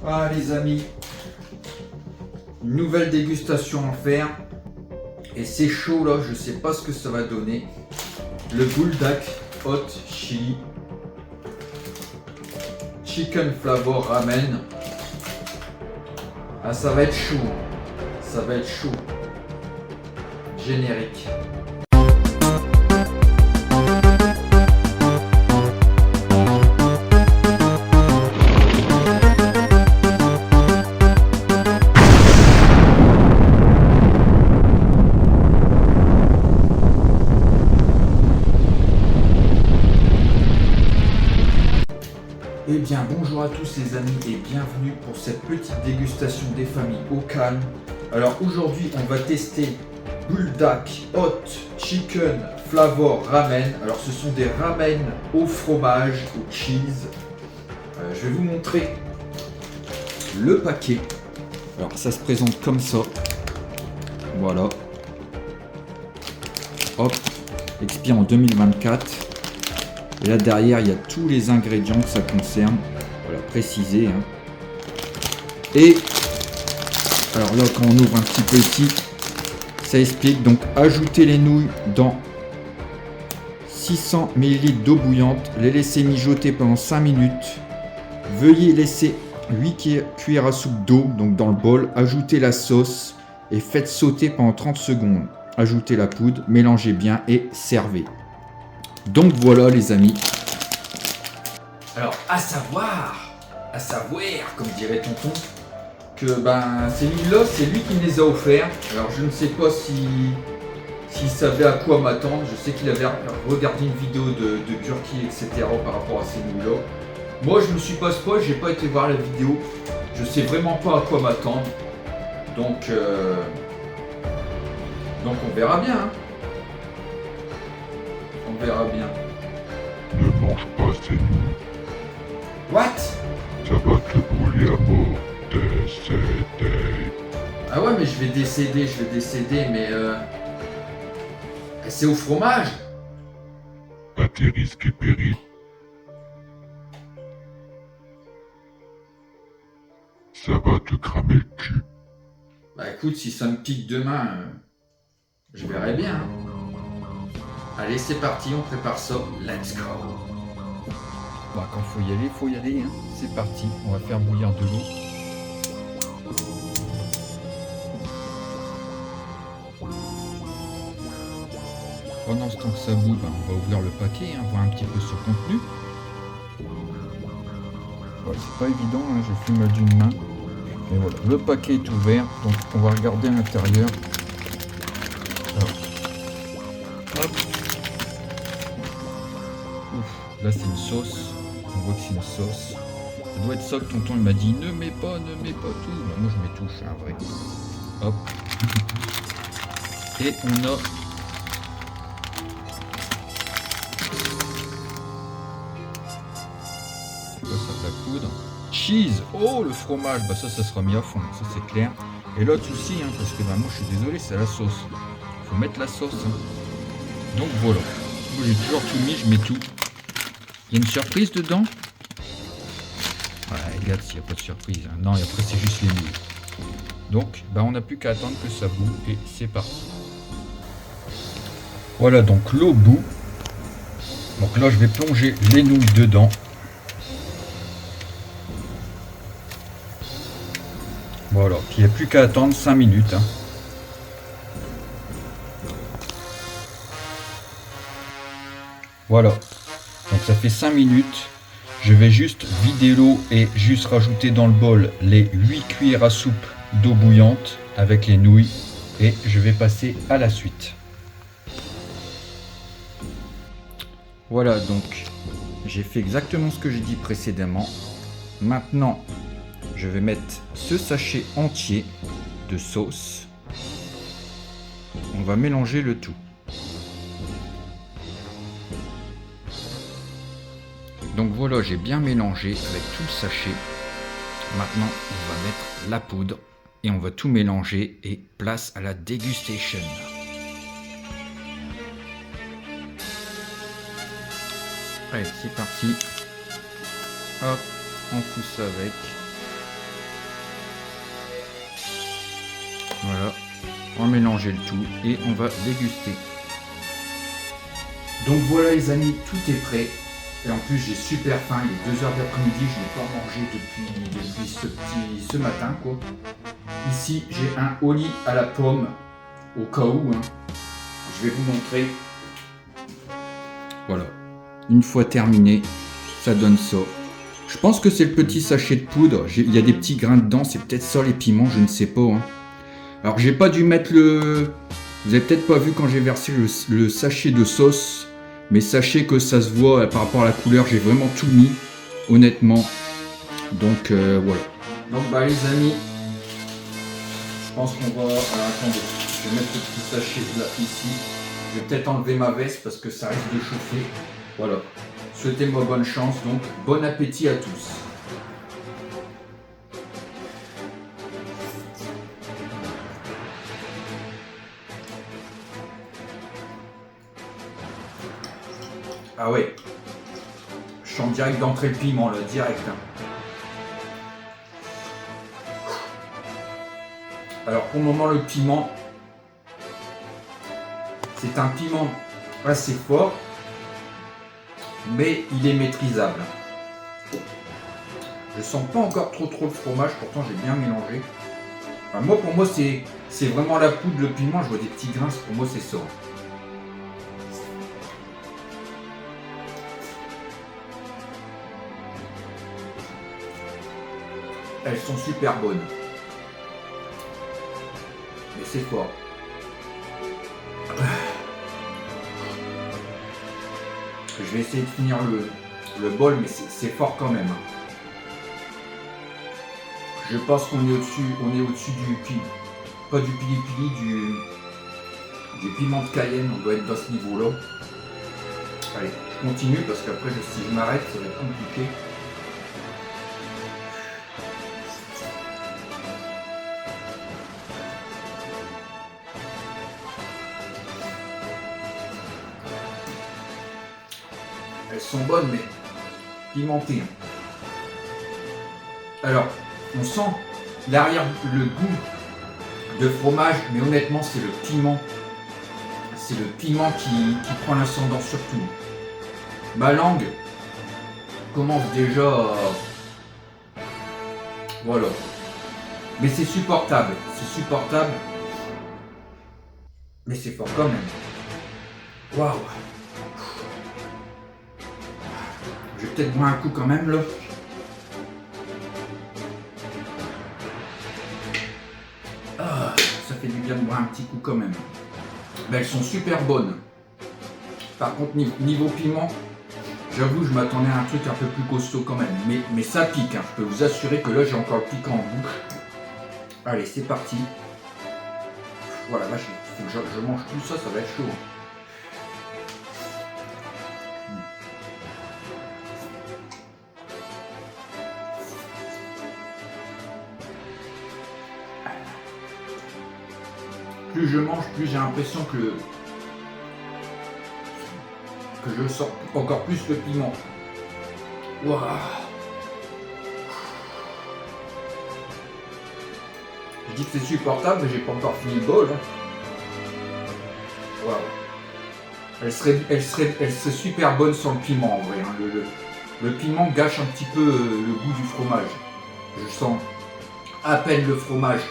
Ah les amis, une nouvelle dégustation à faire. Et c'est chaud là, je sais pas ce que ça va donner. Le Bulldog Hot Chili Chicken Flavor Ramen. Ah ça va être chaud. Ça va être chaud. Générique. Eh bien bonjour à tous les amis et bienvenue pour cette petite dégustation des familles au calme. Alors aujourd'hui on va tester Bulldog Hot Chicken Flavor Ramen. Alors ce sont des ramen au fromage, au cheese. Je vais vous montrer le paquet. Alors ça se présente comme ça. Voilà. Hop, expire en 2024. Et là derrière il y a tous les ingrédients que ça concerne, voilà, précisé. Hein. Et alors là quand on ouvre un petit peu ici, ça explique donc ajouter les nouilles dans 600 ml d'eau bouillante, les laisser mijoter pendant 5 minutes. Veuillez laisser 8 cuillères à soupe d'eau donc dans le bol, ajoutez la sauce et faites sauter pendant 30 secondes. Ajoutez la poudre, mélangez bien et servez. Donc voilà les amis. Alors à savoir, comme dirait tonton, que ces nouilles-là, c'est lui qui me les a offerts. Alors je ne sais pas s'il savait à quoi m'attendre. Je sais qu'il avait regardé une vidéo de Turquie, etc. par rapport à ces nouilles-là. Moi je me suis pas spoil, j'ai pas été voir la vidéo. Je sais vraiment pas à quoi m'attendre. Donc on verra bien. Hein. On verra bien. Ne mange pas ces nouilles. What? Ça va te brûler à mort. Décédé. Ah ouais, mais je vais décéder, mais c'est au fromage. À tes risques et périls. Ça va te cramer le cul. Bah écoute, si ça me pique demain, je verrai bien. Hein. Allez, c'est parti, on prépare ça. Let's go. Bah, quand faut y aller. Hein. C'est parti, on va faire bouillir de l'eau. Pendant ce temps que ça bout, on va ouvrir le paquet, hein, voir un petit peu ce contenu. Ouais, c'est pas évident, hein, je fume d'une main. Et voilà, le paquet est ouvert, donc on va regarder à l'intérieur. Hop. Ouf, là c'est une sauce. On voit que c'est une sauce. Ça doit être ça que tonton il m'a dit ne mets pas tout. Bah, moi je mets tout, je suis un vrai. Hop. Et on a ça de la poudre. Cheese. Oh le fromage. Bah ça sera mis à fond, ça c'est clair. Et l'autre aussi, hein, parce que moi je suis désolé, c'est la sauce. Faut mettre la sauce. Hein. Donc voilà. Moi j'ai toujours tout mis, je mets tout. Il y a une surprise dedans. Ouais, regarde s'il n'y a pas de surprise. Hein. Non, et après c'est juste les nouilles. Donc, on n'a plus qu'à attendre que ça boue et c'est parti. Voilà donc l'eau bout. Donc là, je vais plonger les nouilles dedans. Voilà, puis il n'y a plus qu'à attendre 5 minutes. Hein. Voilà. Donc ça fait 5 minutes. Je vais juste vider l'eau et juste rajouter dans le bol les 8 cuillères à soupe d'eau bouillante avec les nouilles. Et je vais passer à la suite. Voilà, donc j'ai fait exactement ce que j'ai dit précédemment. Maintenant, je vais mettre ce sachet entier de sauce. On va mélanger le tout. Donc voilà, j'ai bien mélangé avec tout le sachet. Maintenant, on va mettre la poudre et on va tout mélanger et place à la dégustation. Allez, c'est parti. Hop, on pousse avec. Voilà, on va mélanger le tout et on va déguster. Donc voilà les amis, tout est prêt. Et en plus j'ai super faim, il est 2h d'après-midi, je n'ai pas mangé depuis ce matin quoi. Ici j'ai un holly à la pomme, au cas où. Je vais vous montrer. Voilà. Une fois terminé, ça donne ça. Je pense que c'est le petit sachet de poudre. Il y a des petits grains dedans, c'est peut-être ça les piments, je ne sais pas. Alors j'ai pas dû mettre le... Vous avez peut-être pas vu quand j'ai versé le sachet de sauce. Mais sachez que ça se voit par rapport à la couleur, j'ai vraiment tout mis, honnêtement. Donc voilà. Donc bah les amis, je pense qu'on va... attendez, je vais mettre le petit sachet là ici. Je vais peut-être enlever ma veste parce que ça risque de chauffer. Voilà. Souhaitez-moi bonne chance, donc bon appétit à tous. Ah ouais, je sens direct d'entrer le piment là, direct. Alors pour le moment le piment, c'est un piment assez fort, mais il est maîtrisable. Je sens pas encore trop le fromage, pourtant j'ai bien mélangé. Enfin, moi pour moi c'est vraiment la poudre, le piment, je vois des petits grains, pour moi c'est ça. Elles sont super bonnes. Mais c'est fort. Je vais essayer de finir le bol, mais c'est fort quand même. Je pense qu'on est au-dessus du piment. Pas du pili-pili, du piment de Cayenne, on doit être dans ce niveau-là. Allez, je continue parce qu'après si je m'arrête, ça va être compliqué. Elles sont bonnes, mais pimentées. Alors, on sent derrière le goût de fromage, mais honnêtement, c'est le piment. C'est le piment qui prend l'ascendant sur tout. Ma langue commence déjà à... Voilà. Mais c'est supportable. C'est supportable. Mais c'est fort quand même. Waouh. Je vais peut-être boire un coup quand même là. Ah, ça fait du bien de boire un petit coup quand même. Mais elles sont super bonnes. Par contre niveau piment, j'avoue je m'attendais à un truc un peu plus costaud quand même. Mais ça pique, je peux vous assurer que là j'ai encore le piquant en bouche. Allez c'est parti. Voilà, là il faut que je mange tout ça, ça va être chaud. Plus je mange, plus j'ai l'impression que je sors encore plus le piment. Waouh. Je dis que c'est supportable, mais j'ai pas encore fini le bol. Waouh. Elle serait super bonne sans le piment en vrai. Le piment gâche un petit peu le goût du fromage. Je sens à peine le fromage.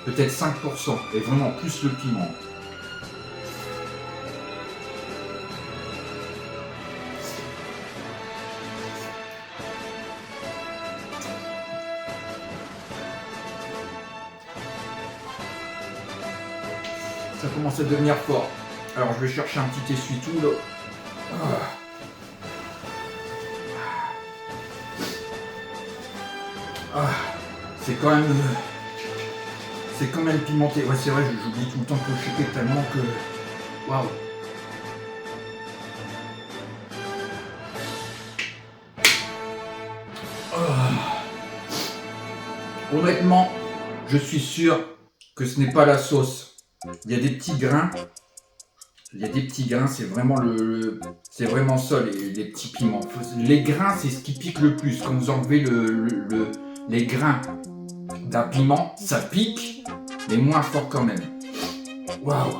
Peut-être 5% et vraiment plus le piment. Ça commence à devenir fort. Alors je vais chercher un petit essuie-tout là. C'est quand même... C'est quand même pimenté. Ouais, c'est vrai, j'oublie tout le temps que je sais tellement que... Waouh. Honnêtement, je suis sûr que ce n'est pas la sauce. Il y a des petits grains. Il y a des petits grains, c'est vraiment c'est vraiment ça, les petits piments. Les grains, c'est ce qui pique le plus. Quand vous enlevez les grains d'un piment, ça pique. mais moins fort quand même. Waouh.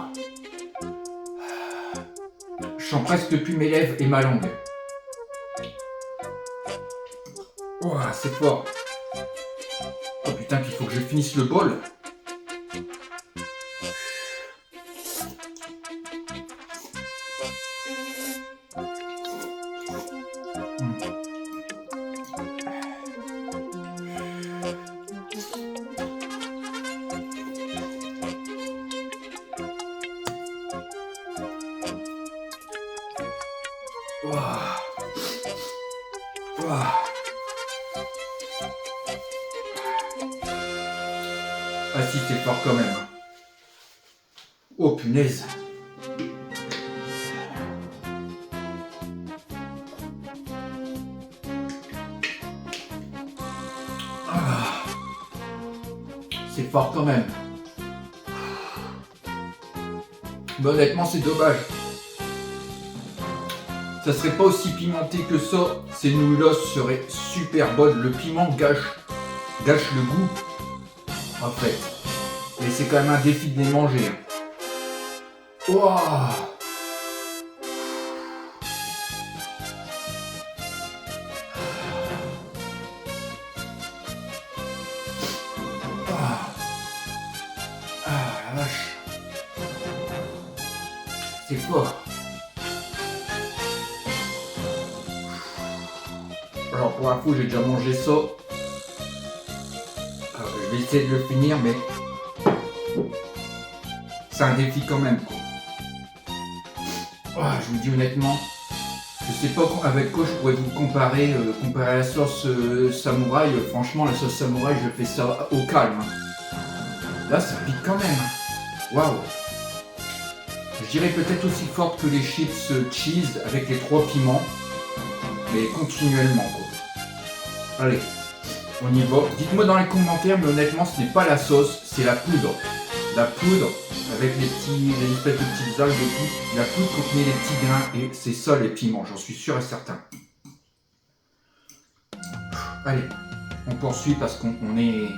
Je sens presque plus mes lèvres et ma langue. Ouah, c'est fort. Oh putain, qu'il faut que je finisse le bol. Ouah. Ouah. Ah si, c'est fort quand même. Oh punaise. Ah. C'est fort quand même. Mais honnêtement, c'est dommage. Ça serait pas aussi pimenté que ça. Ces nouilles-là seraient super bonnes. Le piment gâche le goût. En fait. Mais c'est quand même un défi de les manger. Wouah. Ah la vache. C'est fort. Alors pour info, j'ai déjà mangé ça. Je vais essayer de le finir, mais c'est un défi quand même, quoi. Je vous dis honnêtement, je sais pas avec quoi je pourrais vous comparer à la sauce samouraï. Franchement, la sauce samouraï, je fais ça au calme. Là, ça pique quand même. Waouh. Je dirais peut-être aussi forte que les chips cheese avec les 3 piments, mais continuellement, quoi. Allez, on y va. Dites-moi dans les commentaires, mais honnêtement, ce n'est pas la sauce, c'est la poudre. La poudre avec les espèces de petites algues et tout. La poudre contenait les petits grains et c'est ça les piments, j'en suis sûr et certain. Allez, on poursuit parce qu'on est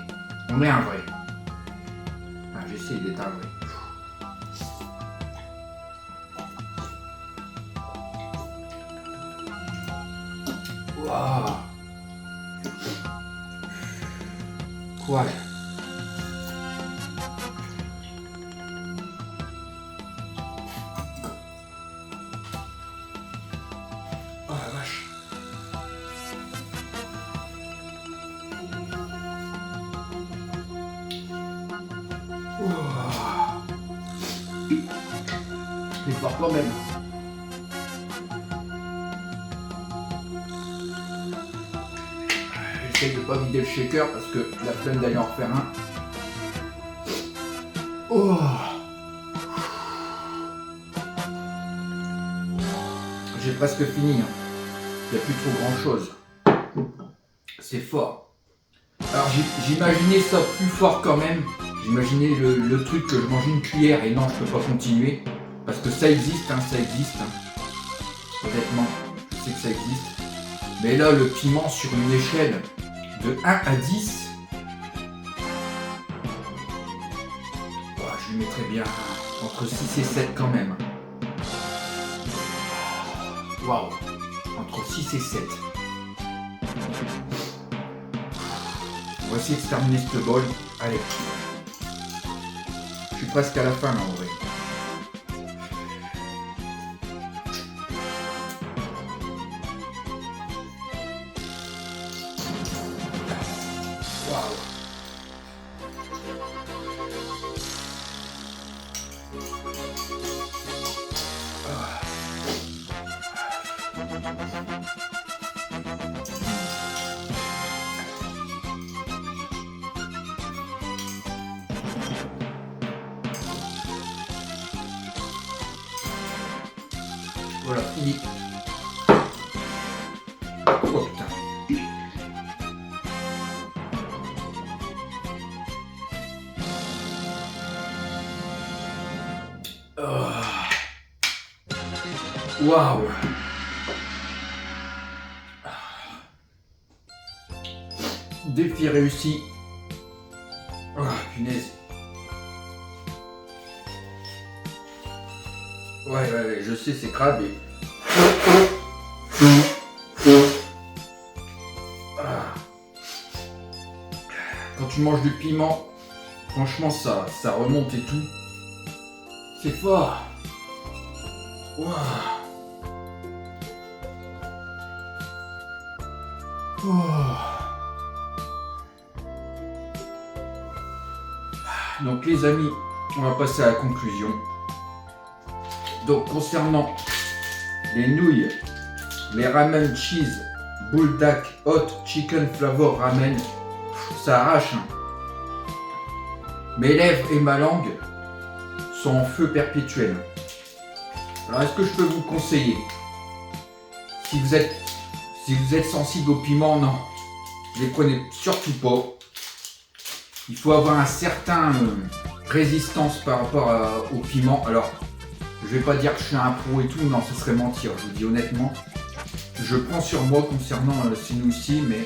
un vrai. J'essaie d'être un vrai. Waouh. Ouais. Oh la vache. C'est fort quand même. J'essaye de pas vider le shaker parce que la flemme d'aller en refaire un. Oh. J'ai presque fini. Il n'y a plus trop grand chose. C'est fort. Alors j'imaginais ça plus fort quand même. J'imaginais le truc que je mange une cuillère et non, je peux pas continuer. Parce que ça existe, ça existe. Honnêtement, je sais que ça existe. Mais là, le piment sur une échelle de 1 à 10, je lui mettrais bien entre 6 et 7 quand même. Waouh, entre 6 et 7. On va essayer de terminer ce bol. Allez. Je suis presque à la fin là en vrai. Waouh. Voilà, fini. Oh putain. Waouh. Défi réussi. Oh, punaise. Ouais, je sais, c'est crade, mais... Ah. Quand tu manges du piment, franchement, ça remonte et tout. C'est fort. Ouah. Oh. Donc les amis, on va passer à la conclusion. Donc concernant les nouilles, les ramen cheese, buldak hot chicken flavor ramen, ça arrache. Hein. Mes lèvres et ma langue sont en feu perpétuel. Alors est-ce que je peux vous conseiller, si vous êtes sensible au piment, non, ne les prenez surtout pas. Il faut avoir un certain résistance par rapport au piment. Alors, je vais pas dire que je suis un pro et tout, non, ce serait mentir, je vous dis honnêtement. Je prends sur moi concernant ces nouilles-ci, mais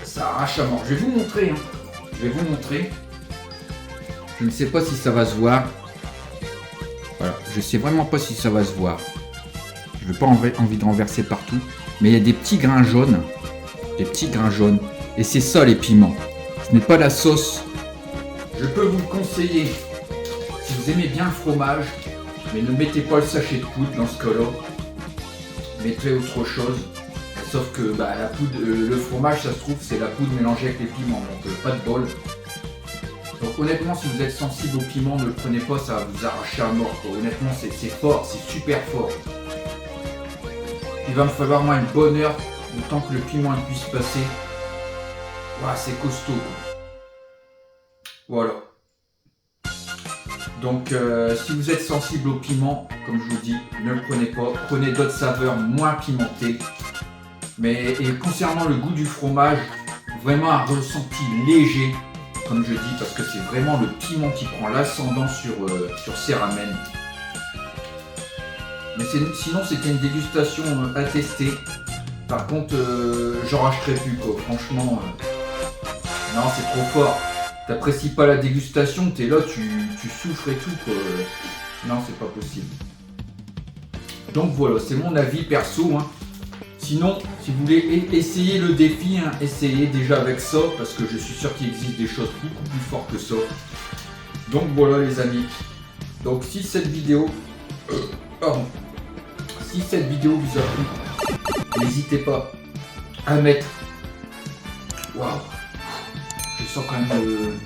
ça arrache à mort. Je vais vous montrer, hein. Je vais vous montrer. Je ne sais pas si ça va se voir. Voilà, je sais vraiment pas si ça va se voir. Je n'ai pas envie de renverser partout. Mais il y a des petits grains jaunes. Des petits grains jaunes. Et c'est ça les piments. Ce n'est pas la sauce. Je peux vous le conseiller si vous aimez bien le fromage, mais ne mettez pas le sachet de poudre dans ce cas-là. Mettez autre chose. Sauf que la poudre, le fromage, ça se trouve, c'est la poudre mélangée avec les piments. Donc pas de bol. Donc honnêtement, si vous êtes sensible au piment, ne le prenez pas, ça va vous arracher à mort. Quoi. Honnêtement, c'est fort, c'est super fort. Il va me falloir moi une bonne heure, le temps que le piment puisse passer. Ouah, c'est costaud. Quoi. Voilà. Donc si vous êtes sensible au piment, comme je vous dis, ne le prenez pas. Prenez d'autres saveurs moins pimentées. Mais et concernant le goût du fromage, vraiment un ressenti léger. Comme je dis, parce que c'est vraiment le piment qui prend l'ascendant sur ces ramen. Mais sinon, c'était une dégustation à tester. Par contre, j'en rachèterai plus, quoi. Franchement, non, c'est trop fort. T'apprécies pas la dégustation, t'es là, tu souffres et tout, quoi. Non, c'est pas possible. Donc voilà, c'est mon avis perso, hein. Sinon, si vous voulez essayer le défi, hein, essayez déjà avec ça, parce que je suis sûr qu'il existe des choses beaucoup plus fortes que ça. Donc voilà les amis. Donc si cette vidéo vous a plu, n'hésitez pas à mettre... Waouh, je sens quand même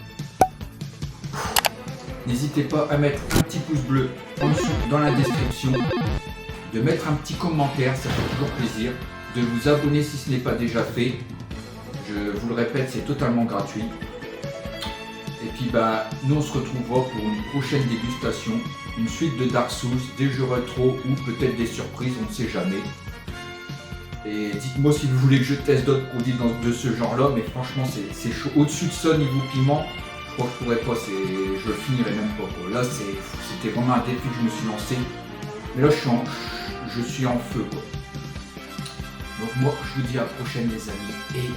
N'hésitez pas à mettre un petit pouce bleu en dessous dans la description, de mettre un petit commentaire, ça fait toujours plaisir, de vous abonner si ce n'est pas déjà fait. Je vous le répète, c'est totalement gratuit. Et puis nous on se retrouvera pour une prochaine dégustation, une suite de Dark Souls, des jeux rétro ou peut-être des surprises, on ne sait jamais. Et dites-moi si vous voulez que je teste d'autres produits de ce genre-là, mais franchement c'est chaud. Au-dessus de ça, niveau piment, je crois que je pourrais pas, je le finirais même pas. Quoi. Là c'était vraiment un défi que je me suis lancé. Mais là je suis en feu. Quoi. Donc moi je vous dis à la prochaine les amis et